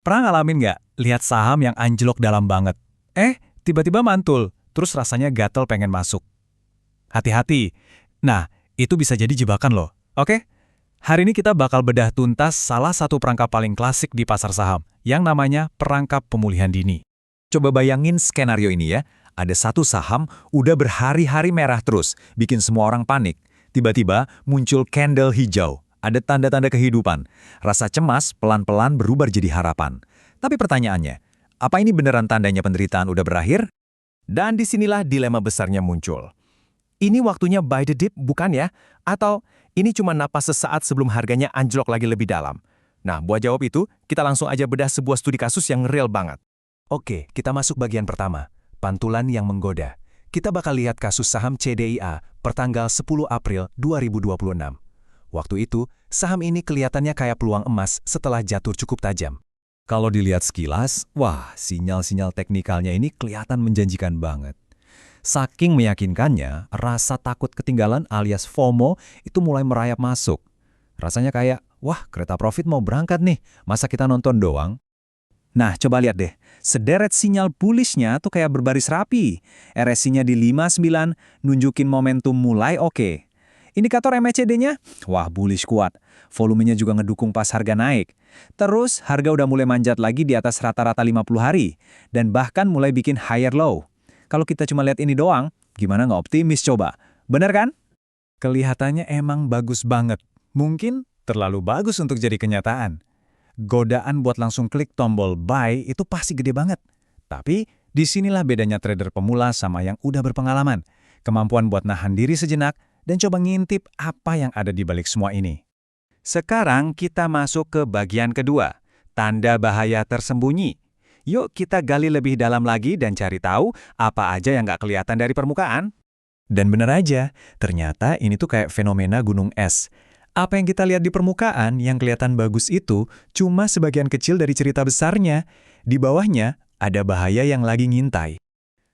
Pernah ngalamin nggak lihat saham yang anjlok dalam banget? Tiba-tiba mantul, terus rasanya gatel pengen masuk. Hati-hati. Nah, itu bisa jadi jebakan loh. Oke? Hari ini kita bakal bedah tuntas salah satu perangkap paling klasik di pasar saham, yang namanya perangkap pemulihan dini. Coba bayangin skenario ini ya. Ada satu saham udah berhari-hari merah terus, bikin semua orang panik. Tiba-tiba muncul candle hijau. Ada tanda-tanda kehidupan. Rasa cemas pelan-pelan berubah jadi harapan. Tapi pertanyaannya, apa ini beneran tandanya penderitaan udah berakhir? Dan disinilah dilema besarnya muncul. Ini waktunya buy the dip bukan ya? Atau ini cuma napas sesaat sebelum harganya anjlok lagi lebih dalam? Nah, buat jawab itu, kita langsung aja bedah sebuah studi kasus yang real banget. Oke, kita masuk bagian pertama. Pantulan yang menggoda. Kita bakal lihat kasus saham CDIA pertanggal 10 April 2026. Waktu itu, saham ini kelihatannya kayak peluang emas setelah jatuh cukup tajam. Kalau dilihat sekilas, wah, sinyal-sinyal teknikalnya ini kelihatan menjanjikan banget. Saking meyakinkannya, rasa takut ketinggalan alias FOMO itu mulai merayap masuk. Rasanya kayak, wah, kereta profit mau berangkat nih, masa kita nonton doang? Nah, coba lihat deh. Sederet sinyal bullish-nya tuh kayak berbaris rapi. RSI-nya di 59, nunjukin momentum mulai oke. Indikator MACD-nya, wah bullish kuat. Volumenya juga ngedukung pas harga naik. Terus, harga udah mulai manjat lagi di atas rata-rata 50 hari. Dan bahkan mulai bikin higher low. Kalau kita cuma lihat ini doang, gimana nggak optimis coba? Bener kan? Kelihatannya emang bagus banget. Mungkin terlalu bagus untuk jadi kenyataan. Godaan buat langsung klik tombol buy itu pasti gede banget. Tapi disinilah bedanya trader pemula sama yang udah berpengalaman. Kemampuan buat nahan diri sejenak dan coba ngintip apa yang ada di balik semua ini. Sekarang kita masuk ke bagian kedua, tanda bahaya tersembunyi. Yuk kita gali lebih dalam lagi dan cari tahu apa aja yang nggak kelihatan dari permukaan. Dan bener aja, ternyata ini tuh kayak fenomena gunung es. Apa yang kita lihat di permukaan yang kelihatan bagus itu cuma sebagian kecil dari cerita besarnya. Di bawahnya ada bahaya yang lagi ngintai.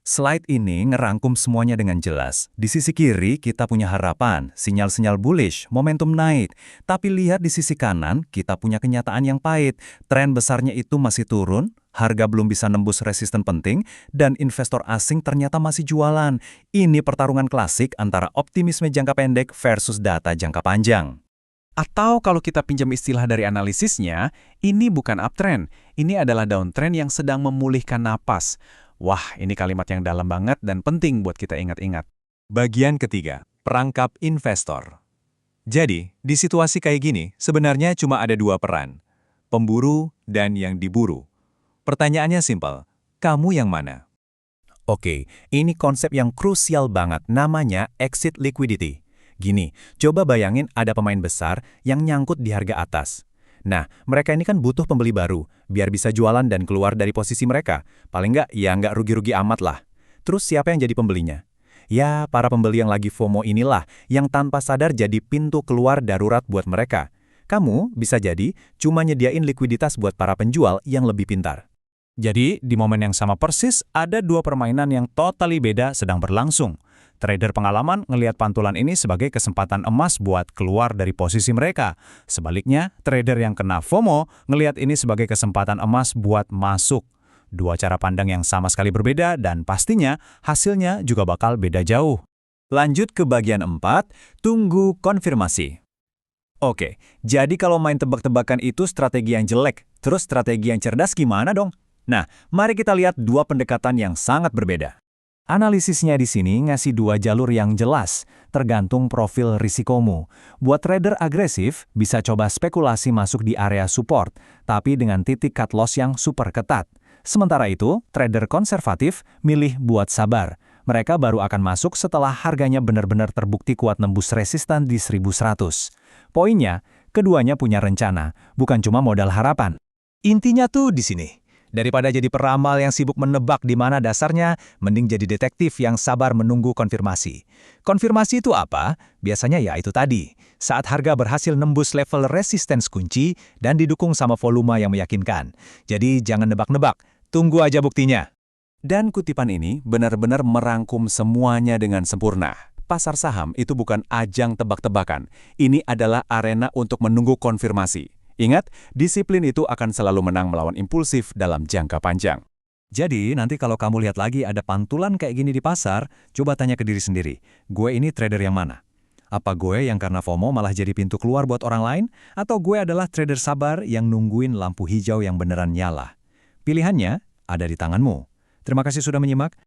Slide ini ngerangkum semuanya dengan jelas. Di sisi kiri kita punya harapan, sinyal-sinyal bullish, momentum naik. Tapi lihat di sisi kanan kita punya kenyataan yang pahit. Tren besarnya itu masih turun, harga belum bisa nembus resisten penting, dan investor asing ternyata masih jualan. Ini pertarungan klasik antara optimisme jangka pendek versus data jangka panjang. Atau kalau kita pinjam istilah dari analisisnya, ini bukan uptrend, ini adalah downtrend yang sedang memulihkan napas. Wah, ini kalimat yang dalam banget dan penting buat kita ingat-ingat. Bagian ketiga, perangkap investor. Jadi, di situasi kayak gini, sebenarnya cuma ada dua peran. Pemburu dan yang diburu. Pertanyaannya simpel, kamu yang mana? Oke, ini konsep yang krusial banget, namanya exit liquidity. Gini, coba bayangin ada pemain besar yang nyangkut di harga atas. Nah, mereka ini kan butuh pembeli baru, biar bisa jualan dan keluar dari posisi mereka. Paling nggak, ya nggak rugi-rugi amat lah. Terus siapa yang jadi pembelinya? Ya, para pembeli yang lagi FOMO inilah, yang tanpa sadar jadi pintu keluar darurat buat mereka. Kamu bisa jadi cuma nyediain likuiditas buat para penjual yang lebih pintar. Jadi, di momen yang sama persis, ada dua permainan yang totally beda sedang berlangsung. Trader pengalaman ngelihat pantulan ini sebagai kesempatan emas buat keluar dari posisi mereka. Sebaliknya, trader yang kena FOMO ngelihat ini sebagai kesempatan emas buat masuk. Dua cara pandang yang sama sekali berbeda dan pastinya hasilnya juga bakal beda jauh. Lanjut ke bagian 4, tunggu konfirmasi. Oke, jadi kalau main tebak-tebakan itu strategi yang jelek, terus strategi yang cerdas gimana dong? Nah, mari kita lihat dua pendekatan yang sangat berbeda. Analisisnya di sini ngasih dua jalur yang jelas, tergantung profil risikomu. Buat trader agresif, bisa coba spekulasi masuk di area support, tapi dengan titik cut loss yang super ketat. Sementara itu, trader konservatif milih buat sabar. Mereka baru akan masuk setelah harganya benar-benar terbukti kuat nembus resisten di 1100. Poinnya, keduanya punya rencana, bukan cuma modal harapan. Intinya tuh di sini. Daripada jadi peramal yang sibuk menebak di mana dasarnya, mending jadi detektif yang sabar menunggu konfirmasi. Konfirmasi itu apa? Biasanya ya itu tadi. Saat harga berhasil nembus level resistance kunci dan didukung sama volume yang meyakinkan. Jadi jangan nebak-nebak, tunggu aja buktinya. Dan kutipan ini benar-benar merangkum semuanya dengan sempurna. Pasar saham itu bukan ajang tebak-tebakan. Ini adalah arena untuk menunggu konfirmasi. Ingat, disiplin itu akan selalu menang melawan impulsif dalam jangka panjang. Jadi, nanti kalau kamu lihat lagi ada pantulan kayak gini di pasar, coba tanya ke diri sendiri, gue ini trader yang mana? Apa gue yang karena FOMO malah jadi pintu keluar buat orang lain? Atau gue adalah trader sabar yang nungguin lampu hijau yang beneran nyala? Pilihannya ada di tanganmu. Terima kasih sudah menyimak.